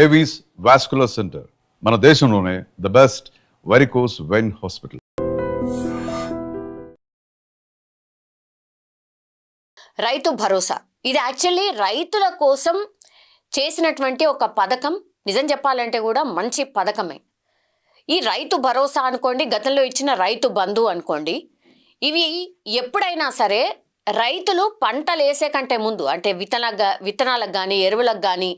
Avis vascular centre మన దేశంలోనే the best varicose vein hospital. Rythu Bharosa ఇది యాక్చువల్లీ రైతుల కోసం చేసినటువంటి ఒక పథకం. నిజం చెప్పాలంటే కూడా మంచి పథకమే. ఈ రైతు భరోసా అనుకోండి, గతంలో ఇచ్చిన రైతు బంధు అనుకోండి, ఇవి ఎప్పుడైనా సరే రైతులు పంటలు వేసే కంటే ముందు అంటే విత్తనాలకు కానీ ఎరువులకు కానీ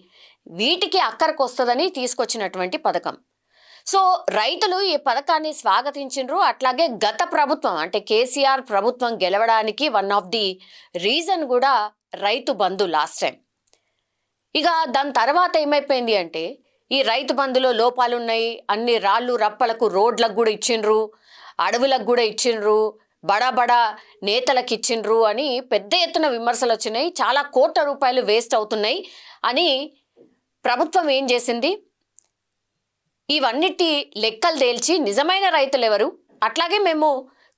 వీటికి అక్కరకు వస్తుందని తీసుకొచ్చినటువంటి పథకం. సో రైతులు ఈ పథకాన్ని స్వాగతించారు. అట్లాగే గత ప్రభుత్వం అంటే కేసీఆర్ ప్రభుత్వం గెలవడానికి వన్ ఆఫ్ ది రీజన్ కూడా రైతు బంధు లాస్ట్ టైం. ఇక దాని తర్వాత ఏమైపోయింది అంటే ఈ రైతు బంధులో లోపాలు ఉన్నాయి, అన్ని రాళ్ళు రప్పలకు రోడ్లకు కూడా ఇచ్చిండ్రు, అడవులకు కూడా ఇచ్చిండ్రు, బడా నేతలకు ఇచ్చిండ్రు అని పెద్ద ఎత్తున విమర్శలు వచ్చినాయి. చాలా కోట్ల రూపాయలు వేస్ట్ అవుతున్నాయి అని ప్రభుత్వం ఏం చేసింది, ఇవన్నిటి లెక్కలు తేల్చి నిజమైన రైతులు ఎవరు, అట్లాగే మేము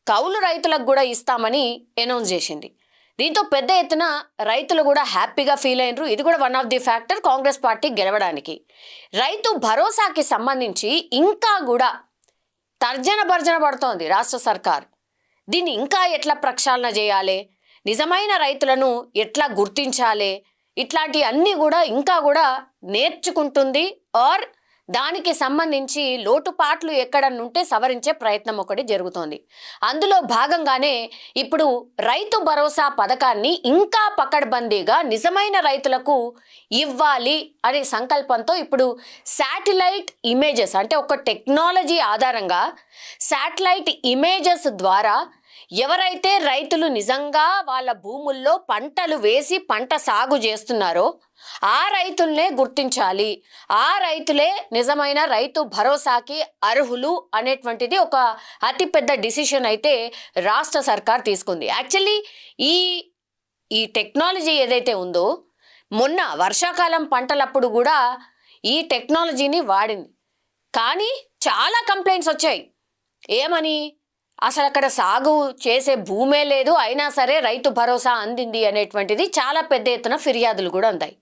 కౌలు రైతులకు కూడా ఇస్తామని అనౌన్స్ చేసింది. దీంతో పెద్ద ఎత్తున రైతులు కూడా హ్యాపీగా ఫీల్ అయినరు. ఇది కూడా one of the factor Congress party గెలవడానికి. రైతు భరోసాకి సంబంధించి ఇంకా కూడా తర్జన భర్జన పడుతోంది రాష్ట్ర సర్కార్. దీన్ని ఇంకా ఎట్లా ప్రక్షాళన చేయాలి, నిజమైన రైతులను ఎట్లా గుర్తించాలి, ఇట్లాంటి అన్నీ కూడా ఇంకా కూడా నేర్చుకుంటుంది. ఆర్ దానికి సంబంధించి లోటుపాట్లు ఎక్కడనుంటే సవరించే ప్రయత్నం ఒకటి జరుగుతోంది. అందులో భాగంగానే ఇప్పుడు రైతు భరోసా పథకాన్ని ఇంకా పకడ్బందీగా నిజమైన రైతులకు ఇవ్వాలి అనే సంకల్పంతో ఇప్పుడు శాటిలైట్ ఇమేజెస్ అంటే ఒక టెక్నాలజీ ఆధారంగా శాటిలైట్ ఇమేజెస్ ద్వారా ఎవరైతే రైతులు నిజంగా వాళ్ళ భూముల్లో పంటలు వేసి పంట సాగు చేస్తున్నారో ఆ రైతుల్నే గుర్తించాలి, ఆ రైతులే నిజమైన రైతు భరోసాకి అర్హులు అనేటువంటిది ఒక అతిపెద్ద డిసిషన్ అయితే రాష్ట్ర సర్కార్ తీసుకుంది. యాక్చువల్లీ ఈ టెక్నాలజీ ఏదైతే ఉందో మొన్న వర్షాకాలం పంటలప్పుడు కూడా ఈ టెక్నాలజీని వాడింది. కానీ చాలా కంప్లైంట్స్ వచ్చాయి. ఏమని, అసలు అక్కడ సాగు చేసే భూమే లేదు, అయినా సరే రైతు భరోసా అందింది అనేటువంటిది చాలా పెద్ద ఎత్తున ఫిర్యాదులు కూడా అందాయి.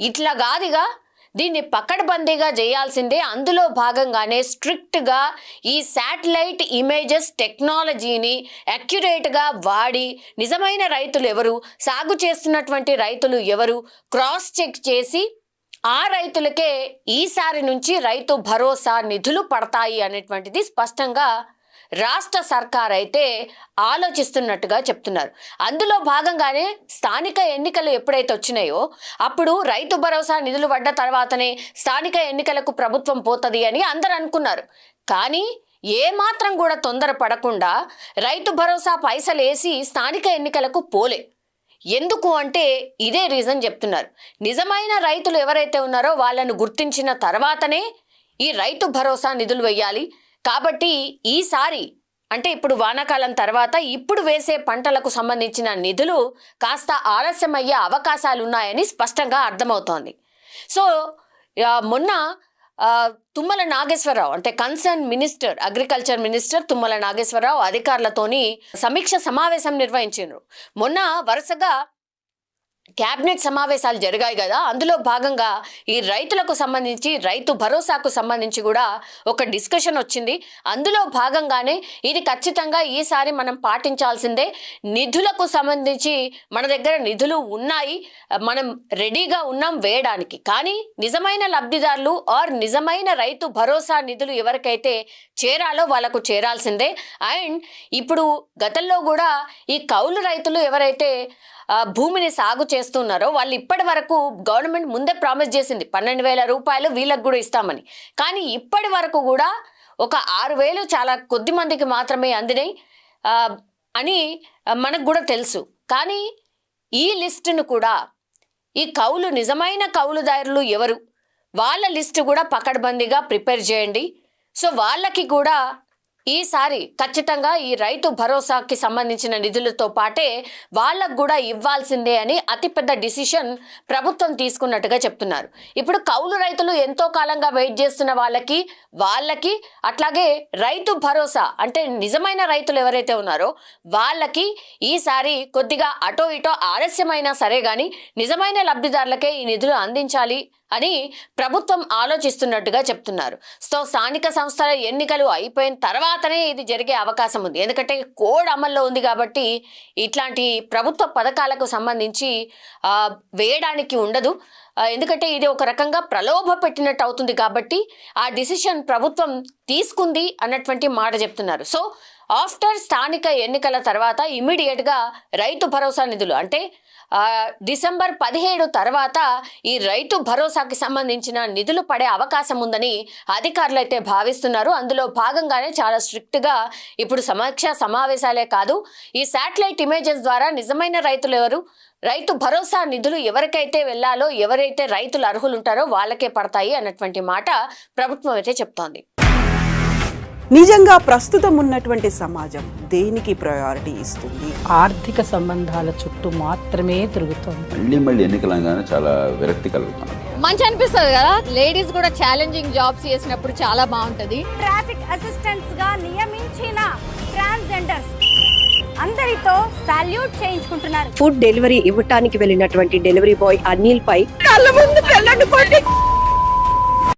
ఇట్లా కాదుగా దీన్ని పకడ్బందీగా చేయాల్సిందే. అందులో భాగంగానే స్ట్రిక్ట్గా ఈ శాటిలైట్ ఇమేజెస్ టెక్నాలజీని అక్యురేట్గా వాడి నిజమైన రైతులు ఎవరు, సాగు చేస్తున్నటువంటి రైతులు ఎవరు క్రాస్ చెక్ చేసి ఆ రైతులకే ఈసారి నుంచి రైతు భరోసా నిధులు పడతాయి అనేటువంటిది స్పష్టంగా రాష్ట్ర సర్కార్ అయితే ఆలోచిస్తున్నట్టుగా చెప్తున్నారు. అందులో భాగంగానే స్థానిక ఎన్నికలు ఎప్పుడైతే వచ్చినాయో అప్పుడు రైతు భరోసా నిధులు పడ్డ తర్వాతనే స్థానిక ఎన్నికలకు ప్రభుత్వం పోతుంది అని అందరు అనుకున్నారు. కానీ ఏమాత్రం కూడా తొందర పడకుండా రైతు భరోసా పైసలు వేసి స్థానిక ఎన్నికలకు పోలే. ఎందుకు అంటే ఇదే రీజన్ చెప్తున్నారు. నిజమైన రైతులు ఎవరైతే ఉన్నారో వాళ్ళను గుర్తించిన తర్వాతనే ఈ రైతు భరోసా నిధులు వెయ్యాలి. కాబట్టి ఈసారి అంటే ఇప్పుడు వానాకాలం తర్వాత ఇప్పుడు వేసే పంటలకు సంబంధించిన నిధులు కాస్త ఆలస్యమయ్యే అవకాశాలు ఉన్నాయని స్పష్టంగా అర్థమవుతోంది. సో మొన్న తుమ్మల నాగేశ్వరరావు అంటే concern minister, agriculture minister Tummala Nageswararao అధికారులతోని సమీక్ష సమావేశం నిర్వహించారు. మొన్న వరుసగా క్యాబినెట్ సమావేశాలు జరిగాయి కదా, అందులో భాగంగా ఈ రైతులకు సంబంధించి రైతు భరోసాకు సంబంధించి కూడా ఒక డిస్కషన్ వచ్చింది. అందులో భాగంగానే ఇది ఖచ్చితంగా ఈసారి మనం పాటించాల్సిందే. నిధులకు సంబంధించి మన దగ్గర నిధులు ఉన్నాయి, మనం రెడీగా ఉన్నాం వేయడానికి. కానీ నిజమైన లబ్ధిదారులు ఆర్ నిజమైన రైతు భరోసా నిధులు ఎవరికైతే చేరాలో వాళ్ళకు చేరాల్సిందే. అండ్ ఇప్పుడు గతంలో కూడా ఈ కౌలు రైతులు ఎవరైతే భూమిని సాగు చేస్తున్నారో వాళ్ళు ఇప్పటి వరకు గవర్నమెంట్ ముందే ప్రామిస్ చేసింది 12,000 రూపాయలు వీళ్ళకు కూడా ఇస్తామని. కానీ ఇప్పటి వరకు కూడా ఒక 6,000 చాలా కొద్ది మందికి మాత్రమే అందినాయి అని మనకు కూడా తెలుసు. కానీ ఈ లిస్టును కూడా ఈ నిజమైన కౌలుదారులు ఎవరు వాళ్ళ లిస్టు కూడా పకడ్బందీగా ప్రిపేర్ చేయండి. సో వాళ్ళకి కూడా ఈసారి ఖచ్చితంగా ఈ రైతు భరోసాకి సంబంధించిన నిధులతో పాటే వాళ్ళకు కూడా ఇవ్వాల్సిందే అని అతిపెద్ద డిసిషన్ ప్రభుత్వం తీసుకున్నట్టుగా చెప్తున్నారు. ఇప్పుడు కౌలు రైతులు ఎంతో కాలంగా వెయిట్ చేస్తున్న వాళ్ళకి అట్లాగే రైతు భరోసా అంటే నిజమైన రైతులు ఎవరైతే ఉన్నారో వాళ్ళకి ఈసారి కొద్దిగా అటో ఇటో ఆలస్యమైనా సరే కానీ నిజమైన లబ్ధిదారులకే ఈ నిధులు అందించాలి అని ప్రభుత్వం ఆలోచిస్తున్నట్టుగా చెప్తున్నారు. సో స్థానిక సంస్థల ఎన్నికలు అయిపోయిన తర్వాతనే ఇది జరిగే అవకాశం ఉంది. ఎందుకంటే కోడ్ అమల్లో ఉంది కాబట్టి ఇట్లాంటి ప్రభుత్వ పథకాలకు సంబంధించి వేయడానికి ఉండదు. ఎందుకంటే ఇది ఒక రకంగా ప్రలోభ పెట్టినట్టు అవుతుంది కాబట్టి ఆ డిసిషన్ ప్రభుత్వం తీసుకుంది అన్నటువంటి మాట చెప్తున్నారు. సో ఆఫ్టర్ స్థానిక ఎన్నికల తర్వాత ఇమీడియట్గా రైతు భరోసా నిధులు అంటే డిసెంబర్ 17 తర్వాత ఈ రైతు భరోసాకి సంబంధించిన నిధులు పడే అవకాశం ఉందని అధికారులు అయితే భావిస్తున్నారు. అందులో భాగంగానే చాలా స్ట్రిక్ట్గా ఇప్పుడు సమీక్ష సమావేశాలే కాదు, ఈ శాటిలైట్ ఇమేజెస్ ద్వారా నిజమైన రైతులు ఎవరు, రైతు భరోసా నిధులు ఎవరికైతే వెళ్లాలో, ఎవరైతే రైతులు అర్హులు ఉంటారో వాళ్ళకే పడతాయి అన్నటువంటి మాట ప్రభుత్వం అయితే చెప్తోంది. నిజంగా ప్రస్తుతం ఉన్నటువంటి సమాజం దేనికి ప్రయారిటీ ఇస్తుంది? ఆర్థిక సంబంధాల చుట్టూ మాత్రమే తిరుగుతుంది. మళ్ళీ ఎన్నికలంగానే చాలా విరక్తి కలుగుతాను. మంచి అనిపిస్తుంది కదా, లేడీస్ కూడా ఛాలెంజింగ్ జాబ్స్ చేసినప్పుడు చాలా బాగుంటది. ట్రాఫిక్ అసిస్టెంట్స్ గా నియమించిన ట్రాన్స్జెండర్స్ అందరితో సాల్యూట్ చేయించుకుంటున్నారు. ఫుడ్ డెలివరీ ఇవ్వటానికి వెళ్ళినటువంటి డెలివరీ బాయ్ అనిల్ పై కళ్ళ ముందు